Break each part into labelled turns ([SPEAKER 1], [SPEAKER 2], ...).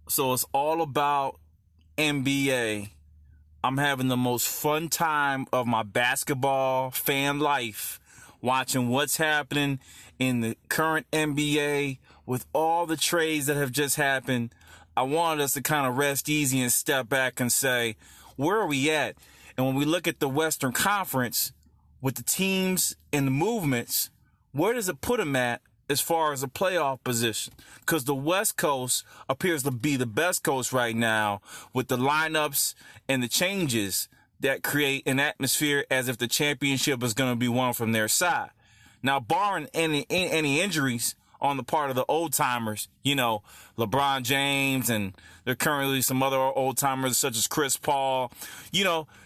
[SPEAKER 1] So it's all about NBA. I'm having the most fun time of my basketball fan life watching what's happening in the current NBA with all the trades that have just happened. I wanted us to kind of rest easy and step back and say, where are we at? And when we look at the Western Conference with the teams and the movements, where does it put them at as far as a playoff position? Because the West Coast appears to be the best coast right now with the lineups and the changes that create an atmosphere as if the championship is going to be won from their side. Now, barring any injuries on the part of the old timers, LeBron James, and there are currently some other old timers such as Chris Paul,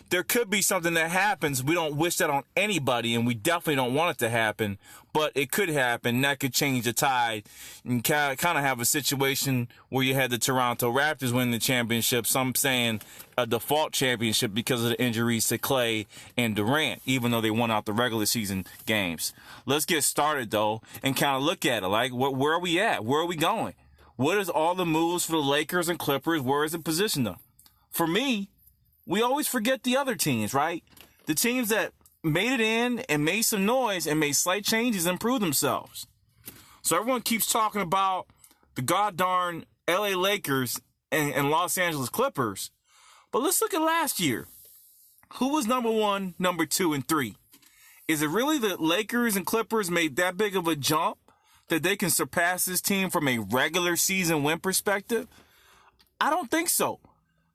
[SPEAKER 1] there could be something that happens. We don't wish that on anybody, and we definitely don't want it to happen, but it could happen. That could change the tide and kind of have a situation where you had the Toronto Raptors win the championship. Some saying a default championship because of the injuries to Clay and Durant, even though they won out the regular season games. Let's get started, though, and kind of look at it. Like, where are we at? Where are we going? What is all the moves for the Lakers and Clippers? Where is it positioned them? For me, we always forget the other teams, right? The teams that made it in and made some noise and made slight changes and improved themselves. So everyone keeps talking about the goddamn LA Lakers and Los Angeles Clippers. But let's look at last year. Who was number 1, number 2, and 3? Is it really the Lakers and Clippers made that big of a jump that they can surpass this team from a regular season win perspective? I don't think so.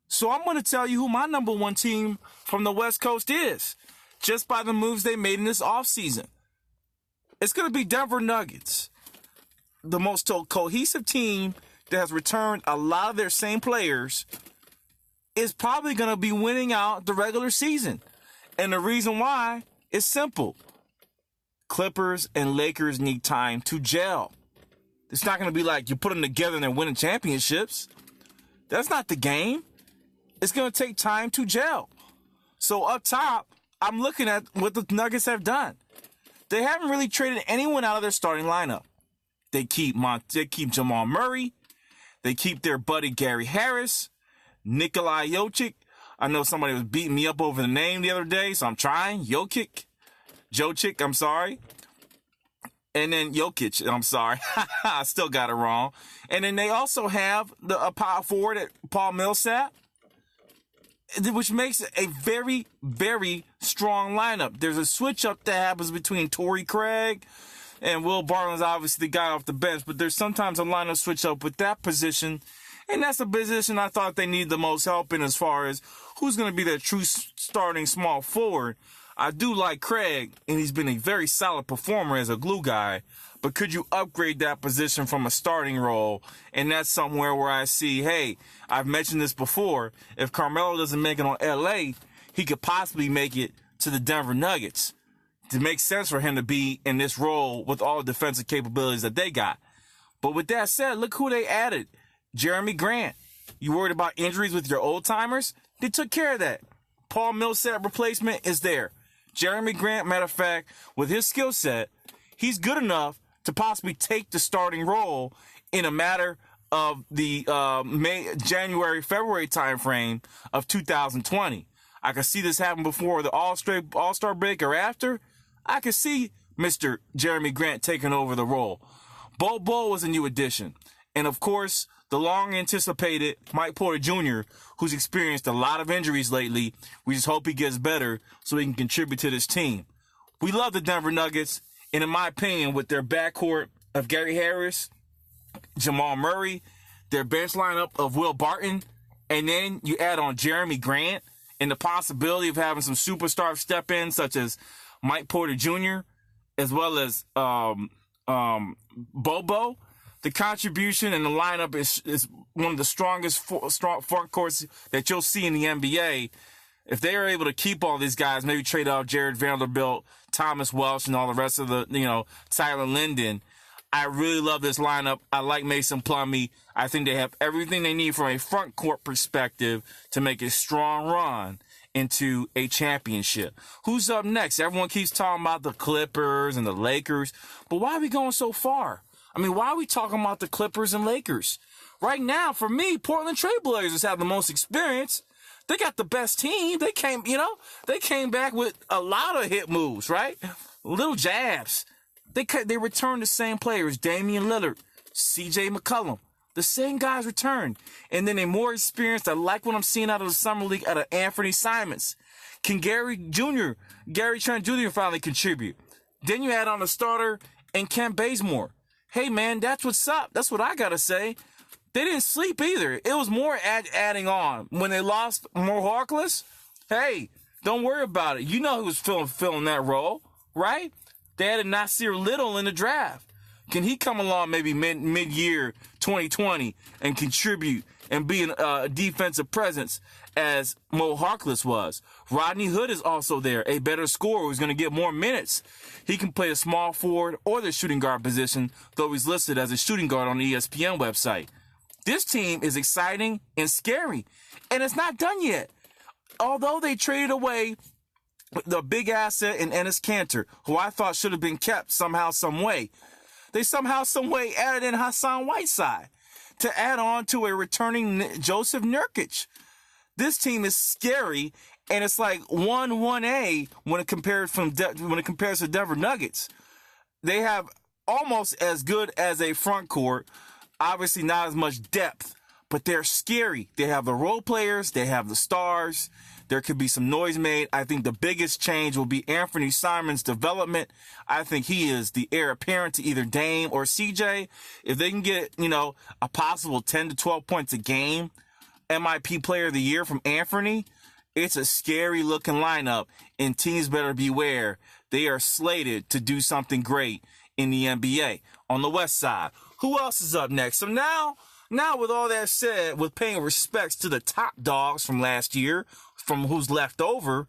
[SPEAKER 1] So I'm going to tell you who my number 1 team from the West Coast is, just by the moves they made in this offseason. It's going to be Denver Nuggets, the most cohesive team that has returned a lot of their same players, is probably going to be winning out the regular season. And the reason why is simple. Clippers and Lakers need time to gel. It's not going to be like you put them together and they're winning championships. That's not the game. It's going to take time to gel. So up top, I'm looking at what the Nuggets have done. They haven't really traded anyone out of their starting lineup. They keep Jamal Murray. They keep their buddy Gary Harris, Nikola Jokic. I know somebody was beating me up over the name the other day, so I'm trying. Jokic, I'm sorry. And then Jokic, I'm sorry. I still got it wrong. And then they also have a power forward at Paul Millsap, which makes it a very, very strong lineup. There's a switch-up that happens between Torrey Craig and Will Barton's obviously the guy off the bench, but there's sometimes a lineup switch-up with that position, and that's a position I thought they need the most help in as far as who's going to be their true starting small forward. I do like Craig, and he's been a very solid performer as a glue guy, but could you upgrade that position from a starting role? And that's somewhere where I see, hey, I've mentioned this before. If Carmelo doesn't make it on LA, he could possibly make it to the Denver Nuggets. It makes sense for him to be in this role with all the defensive capabilities that they got. But with that said, look who they added. Jeremy Grant. You worried about injuries with your old timers? They took care of that. Paul Millsap replacement is there. Jeremy Grant, matter of fact, with his skill set, he's good enough to possibly take the starting role in a matter of the January, February timeframe of 2020. I could see this happen before the All-Star break or after. I could see Mr. Jeremy Grant taking over the role. Bo was a new addition. And, of course, the long-anticipated Mike Porter Jr., who's experienced a lot of injuries lately. We just hope he gets better so he can contribute to this team. We love the Denver Nuggets. And in my opinion, with their backcourt of Gary Harris, Jamal Murray, their bench lineup of Will Barton, and then you add on Jeremy Grant and the possibility of having some superstars step in, such as Mike Porter Jr., as well as Bobo, the contribution and the lineup is one of the strongest front courts that you'll see in the NBA. If they are able to keep all these guys, maybe trade out Jared Vanderbilt, Thomas Welsh, and all the rest of the, Tyler Linden, I really love this lineup. I like Mason Plumlee. I think they have everything they need from a front court perspective to make a strong run into a championship. Who's up next? Everyone keeps talking about the Clippers and the Lakers, but why are we going so far? I mean, why are we talking about the Clippers and Lakers? Right now, for me, Portland Trail Blazers have the most experience. They got the best team. They came back with a lot of hit moves, right? Little jabs. They returned the same players, Damian Lillard, C.J. McCollum. The same guys returned. And then they more experienced. I like what I'm seeing out of the Summer League out of Anthony Simons. Can Gary Trent Jr. finally contribute? Then you add on a starter and Kent Bazemore. Hey, man, that's what's up. That's what I got to say. They didn't sleep either. It was more adding on. When they lost Mo Harkless, hey, don't worry about it. You know who was filling that role, right? They added Nasir Little in the draft. Can he come along maybe mid-year 2020 and contribute and be a defensive presence as Mo Harkless was? Rodney Hood is also there, a better scorer who's going to get more minutes. He can play a small forward or the shooting guard position, though he's listed as a shooting guard on the ESPN website. This team is exciting and scary, and it's not done yet. Although they traded away the big asset in Enes Kanter, who I thought should have been kept somehow, some way, they somehow, some way added in Hassan Whiteside to add on to a returning Joseph Nurkic. This team is scary, and it's like 1-1A when it compares to Denver Nuggets. They have almost as good as a front court, obviously not as much depth, but they're scary. They have the role players, they have the stars. There could be some noise made. I think the biggest change will be Anthony Simons' development. I think he is the heir apparent to either Dame or CJ. If they can get, a possible 10 to 12 points a game, MIP Player of the Year from Anthony, it's a scary looking lineup, and teams better beware. They are slated to do something great in the NBA. On the West Side, who else is up next? So now with all that said, with paying respects to the top dogs from last year, from who's left over,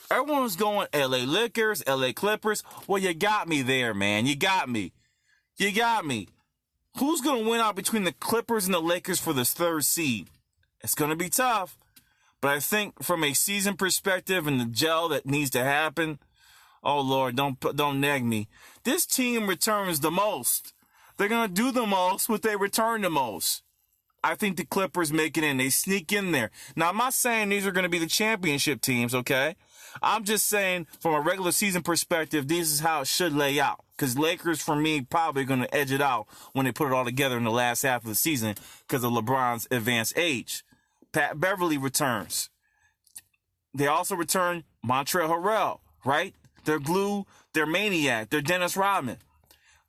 [SPEAKER 1] everyone's going LA Lakers, LA Clippers. Well, you got me there, man. You got me. Who's going to win out between the Clippers and the Lakers for this third seed? It's going to be tough. But I think from a season perspective and the gel that needs to happen, oh, Lord, don't nag me. This team returns the most. They're going to do the most what they return the most. I think the Clippers make it in. They sneak in there. Now, I'm not saying these are going to be the championship teams, okay? I'm just saying from a regular season perspective, this is how it should lay out. Because Lakers, for me, probably going to edge it out when they put it all together in the last half of the season because of LeBron's advanced age. Pat Beverly returns. They also return Montrezl Harrell, right? They're glue, they're maniac, they're Dennis Rodman.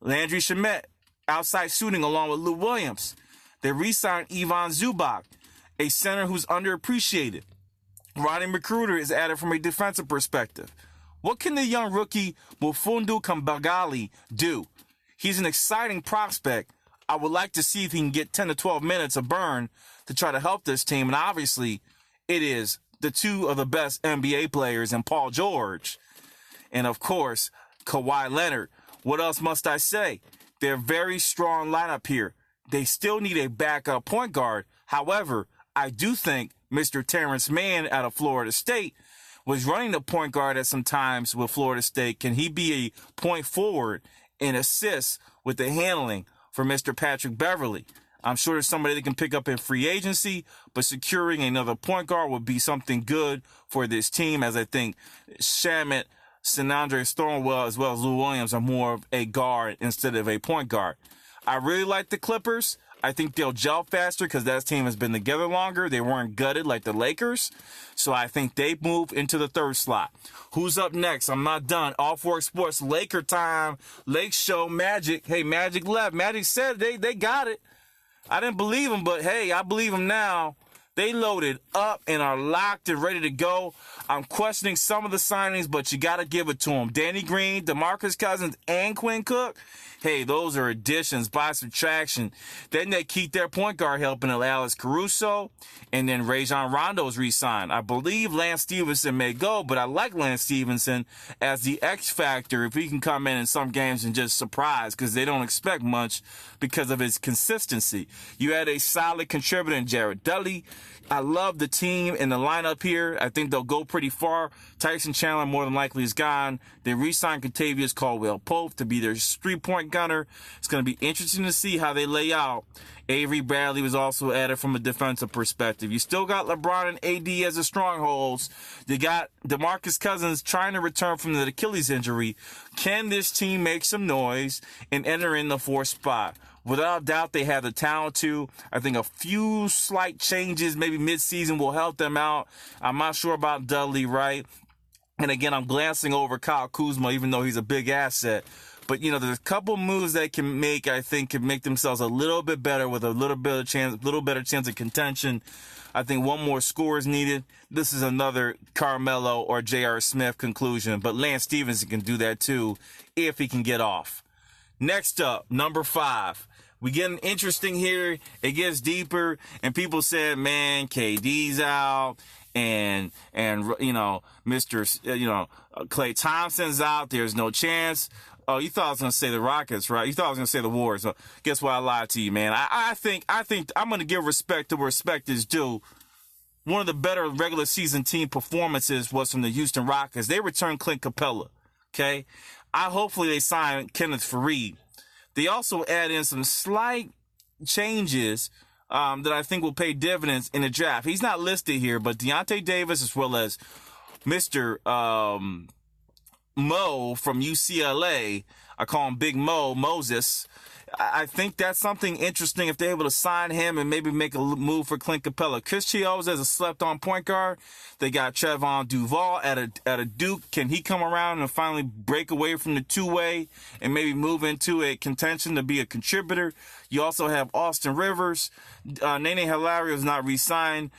[SPEAKER 1] Landry Shamet, outside shooting along with Lou Williams. They re-signed Ivan Zubac, a center who's underappreciated. Rodney McGruder is added from a defensive perspective. What can the young rookie Mfiondu Kabengele do? He's an exciting prospect. I would like to see if he can get 10 to 12 minutes of burn to try to help this team. And obviously, it is the two of the best NBA players in Paul George. And, of course, Kawhi Leonard. What else must I say? They're a very strong lineup here. They still need a backup point guard. However, I do think Mr. Terrence Mann out of Florida State was running the point guard at some times with Florida State. Can he be a point forward and assist with the handling for Mr. Patrick Beverly? I'm sure there's somebody that can pick up in free agency, but securing another point guard would be something good for this team, as I think Shamet, Senandre Stornwell, as well as Lou Williams are more of a guard instead of a point guard. I really like the Clippers. I think they'll gel faster because that team has been together longer. They weren't gutted like the Lakers. So I think they move into the third slot. Who's up next? I'm not done. All Four Sports, Laker time, Lake Show, Magic. Hey, Magic left. Magic said they got it. I didn't believe him, but hey, I believe him now. They loaded up and are locked and ready to go. I'm questioning some of the signings, but you got to give it to them. Danny Green, DeMarcus Cousins, and Quinn Cook. Hey, those are additions by subtraction. Then they keep their point guard helping Alex Caruso, and then Rajon Rondo's re-signed. I believe Lance Stevenson may go, but I like Lance Stevenson as the X factor if he can come in some games and just surprise because they don't expect much because of his consistency. You had a solid contributor in Jared Dudley. I love the team and the lineup here. I think they'll go pretty far. Tyson Chandler more than likely is gone. They re-signed Contavious Caldwell-Pope to be their 3-point gunner. It's going to be interesting to see how they lay out. Avery Bradley was also added from a defensive perspective. You still got LeBron and AD as the strongholds. You got DeMarcus Cousins trying to return from the Achilles injury. Can this team make some noise and enter in the 4th spot? Without doubt, they have the talent to. I think a few slight changes, maybe midseason, will help them out. I'm not sure about Dudley Wright. And again, I'm glancing over Kyle Kuzma, even though he's a big asset. But, you know, there's a couple moves they can make, I think, can make themselves a little bit better with a little better chance of contention. I think one more score is needed. This is another Carmelo or J.R. Smith conclusion, but Lance Stevenson can do that too if he can get off. Next up, number 5. We getting interesting here. It gets deeper, and people said, man, KD's out, and you know, Klay Thompson's out. There's no chance. Oh, you thought I was going to say the Rockets, right? You thought I was going to say the Warriors. So guess what? I lied to you, man. I think I'm going to give respect to where respect is due. One of the better regular season team performances was from the Houston Rockets. They returned Clint Capella, okay? Hopefully they sign Kenneth Faried. They also add in some slight changes that I think will pay dividends in the draft. He's not listed here, but Deontay Davis as well as Mr. Mo from UCLA, I call him Big Moses. I think that's something interesting if they're able to sign him and maybe make a move for Clint Capella. Chris Chiozza is a slept-on point guard. They got Trevon Duval at a Duke. Can he come around and finally break away from the two-way and maybe move into a contention to be a contributor? You also have Austin Rivers. Nene Hilario is not re-signed,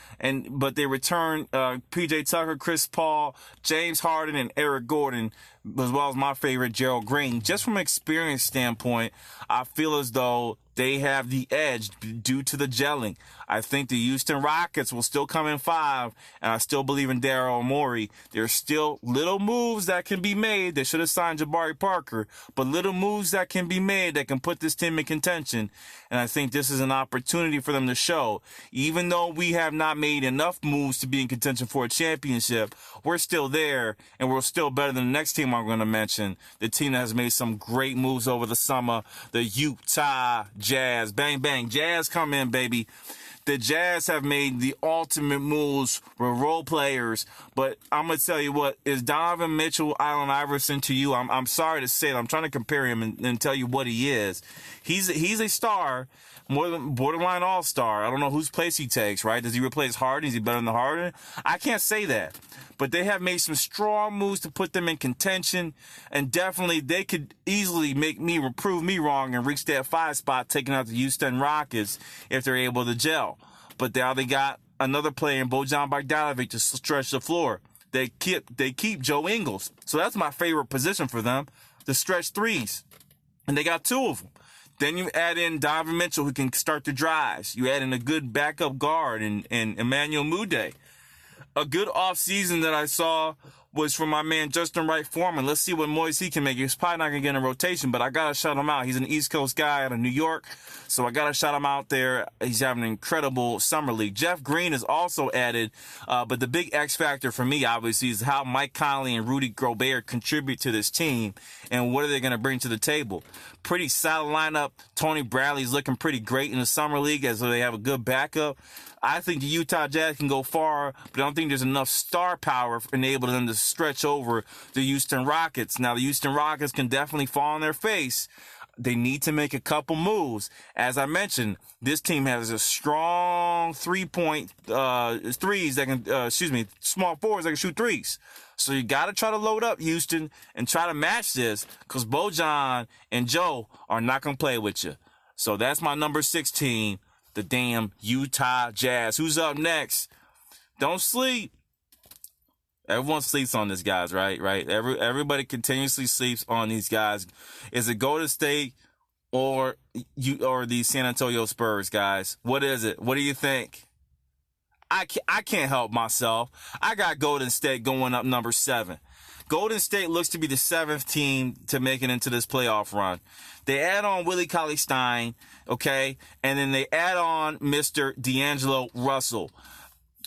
[SPEAKER 1] but they return P.J. Tucker, Chris Paul, James Harden, and Eric Gordon, as well as my favorite, Gerald Green. Just from an experience standpoint, I feel as though they have the edge due to the gelling. I think the Houston Rockets will still come in 5, and I still believe in Daryl Morey. There's still little moves that can be made. They should have signed Jabari Parker, but little moves that can be made that can put this team in contention. And I think this is an opportunity for them to show. Even though we have not made enough moves to be in contention for a championship, we're still there, and we're still better than the next team I'm going to mention. The team that has made some great moves over the summer, the Utah Jazz. Bang, bang. Jazz come in, baby. The Jazz have made the ultimate moves with role players, but I'm going to tell you what, is Donovan Mitchell, Allen Iverson to you? I'm sorry to say it. I'm trying to compare him and tell you what he is. He's a star, more than borderline all-star. I don't know whose place he takes, right? Does he replace Harden? Is he better than Harden? I can't say that. But they have made some strong moves to put them in contention, and definitely they could easily prove me wrong and reach that 5 spot, taking out the Houston Rockets if they're able to gel. But now they got another player in Bojan Bogdanovic to stretch the floor. They keep Joe Ingles, so that's my favorite position for them, to stretch threes, and they got 2 of them. Then you add in Donovan Mitchell, who can start the drives. You add in a good backup guard and Emmanuel Mudiay. A good offseason that I saw was from my man Justin Wright Foreman. Let's see what noise he can make. He's probably not going to get in a rotation, but I got to shout him out. He's an East Coast guy out of New York, so I got to shout him out there. He's having an incredible summer league. Jeff Green is also added, but the big X factor for me, obviously, is how Mike Conley and Rudy Gobert contribute to this team, and what are they going to bring to the table. Pretty solid lineup. Tony Bradley's looking pretty great in the summer league, as they have a good backup. I think the Utah Jazz can go far, but I don't think there's enough star power enabling them to stretch over the Houston Rockets. Now, the Houston Rockets can definitely fall on their face. They need to make a couple moves. As I mentioned, this team has a strong threes that can, small forwards that can shoot threes. So you got to try to load up, Houston, and try to match this, because Bojan and Joe are not going to play with you. So that's my number 16, the damn Utah Jazz. Who's up next? Don't sleep. Everyone sleeps on these guys, right? Everybody continuously sleeps on these guys. Is it Golden State or the San Antonio Spurs, guys? What is it? What do you think? I can't help myself. I got Golden State going up number 7. Golden State looks to be the 7th team to make it into this playoff run. They add on Willie Cauley-Stein, okay, and then they add on Mr. D'Angelo Russell.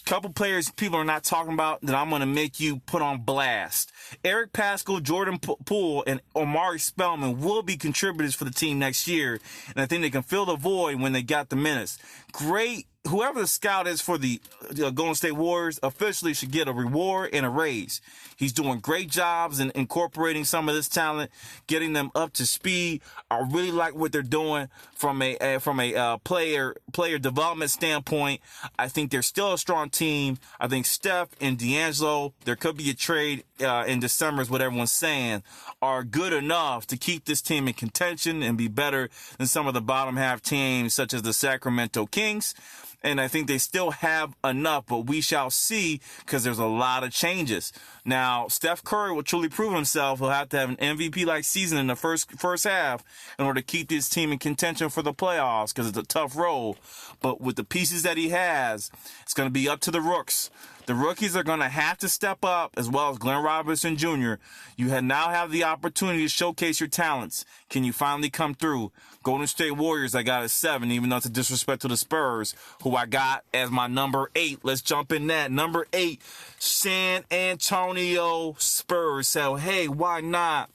[SPEAKER 1] Couple players people are not talking about that I'm going to make you put on blast. Eric Paschall, Jordan Poole, and Omari Spellman will be contributors for the team next year, and I think they can fill the void when they got the minutes. Great. Whoever the scout is for the Golden State Warriors officially should get a reward and a raise. He's doing great jobs in incorporating some of this talent, getting them up to speed. I really like what they're doing from a player development standpoint. I think they're still a strong team. I think Steph and D'Angelo, there could be a trade in December is what everyone's saying, are good enough to keep this team in contention and be better than some of the bottom half teams such as the Sacramento Kings. And I think they still have enough, but we shall see because there's a lot of changes. Now, Steph Curry will truly prove himself. He'll have to have an MVP-like season in the first half in order to keep this team in contention for the playoffs because it's a tough road. But with the pieces that he has, it's going to be up to the rooks. The rookies are going to have to step up, as well as Glenn Robinson Jr. You now have the opportunity to showcase your talents. Can you finally come through? Golden State Warriors, I got at 7, even though it's a disrespect to the Spurs, who I got as my number 8. Let's jump in that. Number 8, San Antonio Spurs. So, hey, why not?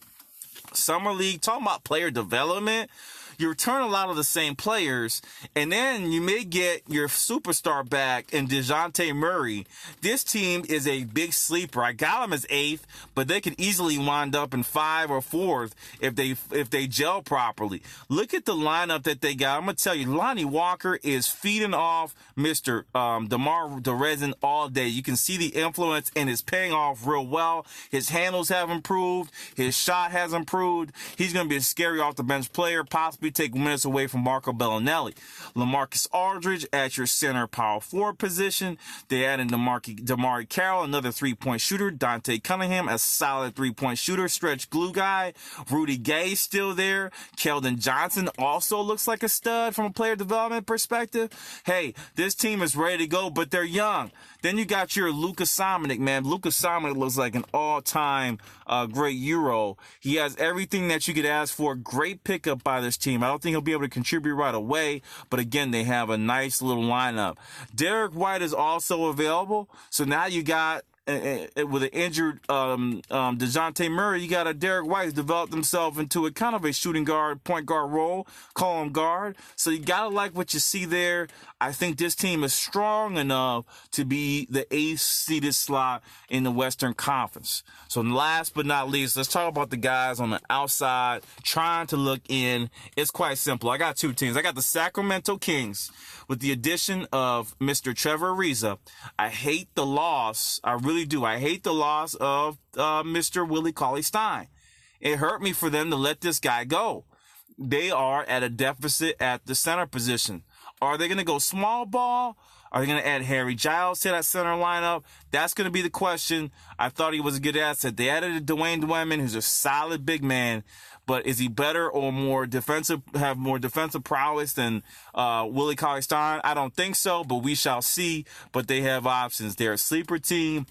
[SPEAKER 1] Summer League, talking about player development. You return a lot of the same players, and then you may get your superstar back in DeJounte Murray. This team is a big sleeper. I got them as 8th, but they could easily wind up in 5 or 4th if they gel properly. Look at the lineup that they got. I'm going to tell you, Lonnie Walker is feeding off Mr. DeMar DeRozan all day. You can see the influence, and it's paying off real well. His handles have improved. His shot has improved. He's going to be a scary off-the-bench player, possibly take minutes away from Marco Bellinelli. LaMarcus Aldridge at your center power forward position. They added DeMarre Carroll, another three-point shooter. Dante Cunningham, a solid three-point shooter. Stretch glue guy. Rudy Gay still there. Keldon Johnson also looks like a stud from a player development perspective. Hey, this team is ready to go, but they're young. Then you got your Luka Samanic, man. Luka Samanic looks like an all-time great Euro. He has everything that you could ask for. Great pickup by this team. I don't think he'll be able to contribute right away, but again, they have a nice little lineup. Derek White is also available, so now you got with an injured DeJounte Murray, you got a Derek White who's developed himself into a kind of a shooting guard, point guard role, call him guard. So you got to like what you see there. I think this team is strong enough to be the 8th seeded slot in the Western Conference. So last but not least, let's talk about the guys on the outside trying to look in. It's quite simple. I got 2 teams. I got the Sacramento Kings with the addition of Mr. Trevor Ariza. I hate the loss. I really do. I hate the loss of Mr. Willie Cauley-Stein. It hurt me for them to let this guy go. They are at a deficit at the center position. Are they going to go small ball? Are they going to add Harry Giles to that center lineup? That's going to be the question. I thought he was a good asset. They added Dwayne Dwayman, who's a solid big man. But is he better or have more defensive prowess than Willie Cauley-Stein? I don't think so, but we shall see. But they have options. They're a sleeper team.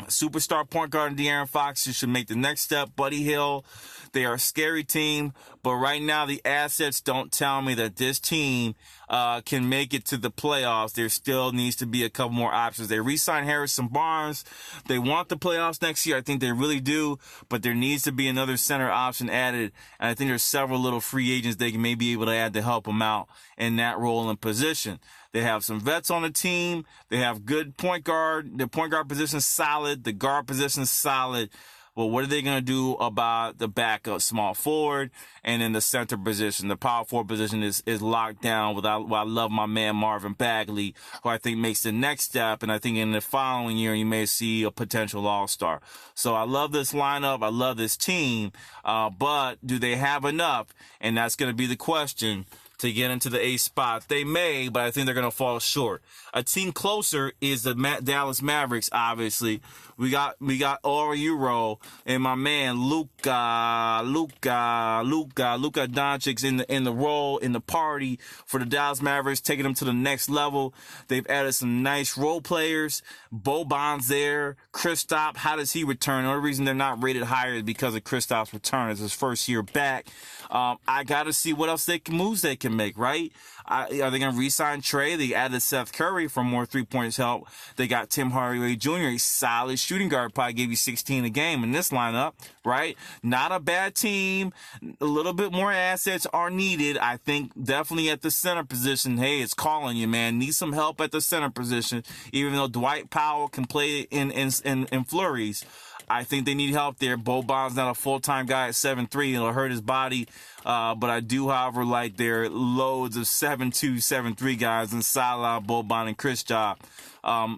[SPEAKER 1] Superstar point guard De'Aaron Fox should make the next step. Buddy Hield, they are a scary team, but right now the assets don't tell me that this team can make it to the playoffs. There still needs to be a couple more options. They re-signed Harrison Barnes. They want the playoffs next year. I think they really do, but there needs to be another center option added, and I think there's several little free agents they may be able to add to help them out in that role and position. They have some vets on the team. They have good point guard. The point guard position is solid. The guard position is solid. Well, what are they going to do about the backup small forward and in the center position? The power forward position is locked down. I love my man Marvin Bagley, who I think makes the next step. And I think in the following year, you may see a potential all-star. So I love this lineup. I love this team. But do they have enough? And that's going to be the question to get into the 8th spot. They may, but I think they're going to fall short. A team closer is the Dallas Mavericks, obviously. We got Oro Euro and my man Luka Doncic in the role, in the party for the Dallas Mavericks, taking them to the next level. They've added some nice role players. Boban's there. Kristaps, how does he return? The only reason they're not rated higher is because of Kristaps' return. It's his first year back. I got to see what else moves they can make, right? Are they going to re-sign Trey? They added Seth Curry for more three-points help. They got Tim Hardaway Jr., a solid shooting guard, probably gave you 16 a game in this lineup, right? Not a bad team. A little bit more assets are needed. I think definitely at the center position. Hey, it's calling you, man. Need some help at the center position, even though Dwight Powell can play in flurries. I think they need help there. Boban's not a full-time guy at 7'3". It'll hurt his body. But I do, however, like their loads of 7'2", 7'3" guys in Salah, Boban, and Kristaps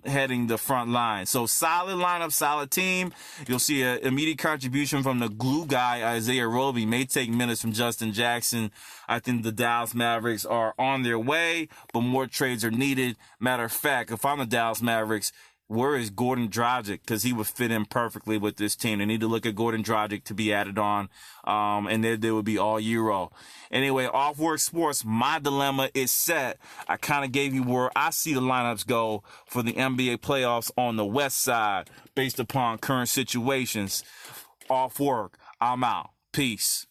[SPEAKER 1] heading the front line. So solid lineup, solid team. You'll see an immediate contribution from the glue guy, Isaiah Roby. May take minutes from Justin Jackson. I think the Dallas Mavericks are on their way, but more trades are needed. Matter of fact, if I'm the Dallas Mavericks, where is Goran Dragic? Because he would fit in perfectly with this team. They need to look at Goran Dragic to be added on, and they would be all Euro. Anyway, Off Work Sports, my dilemma is set. I kind of gave you where I see the lineups go for the NBA playoffs on the West side based upon current situations. Off Work, I'm out. Peace.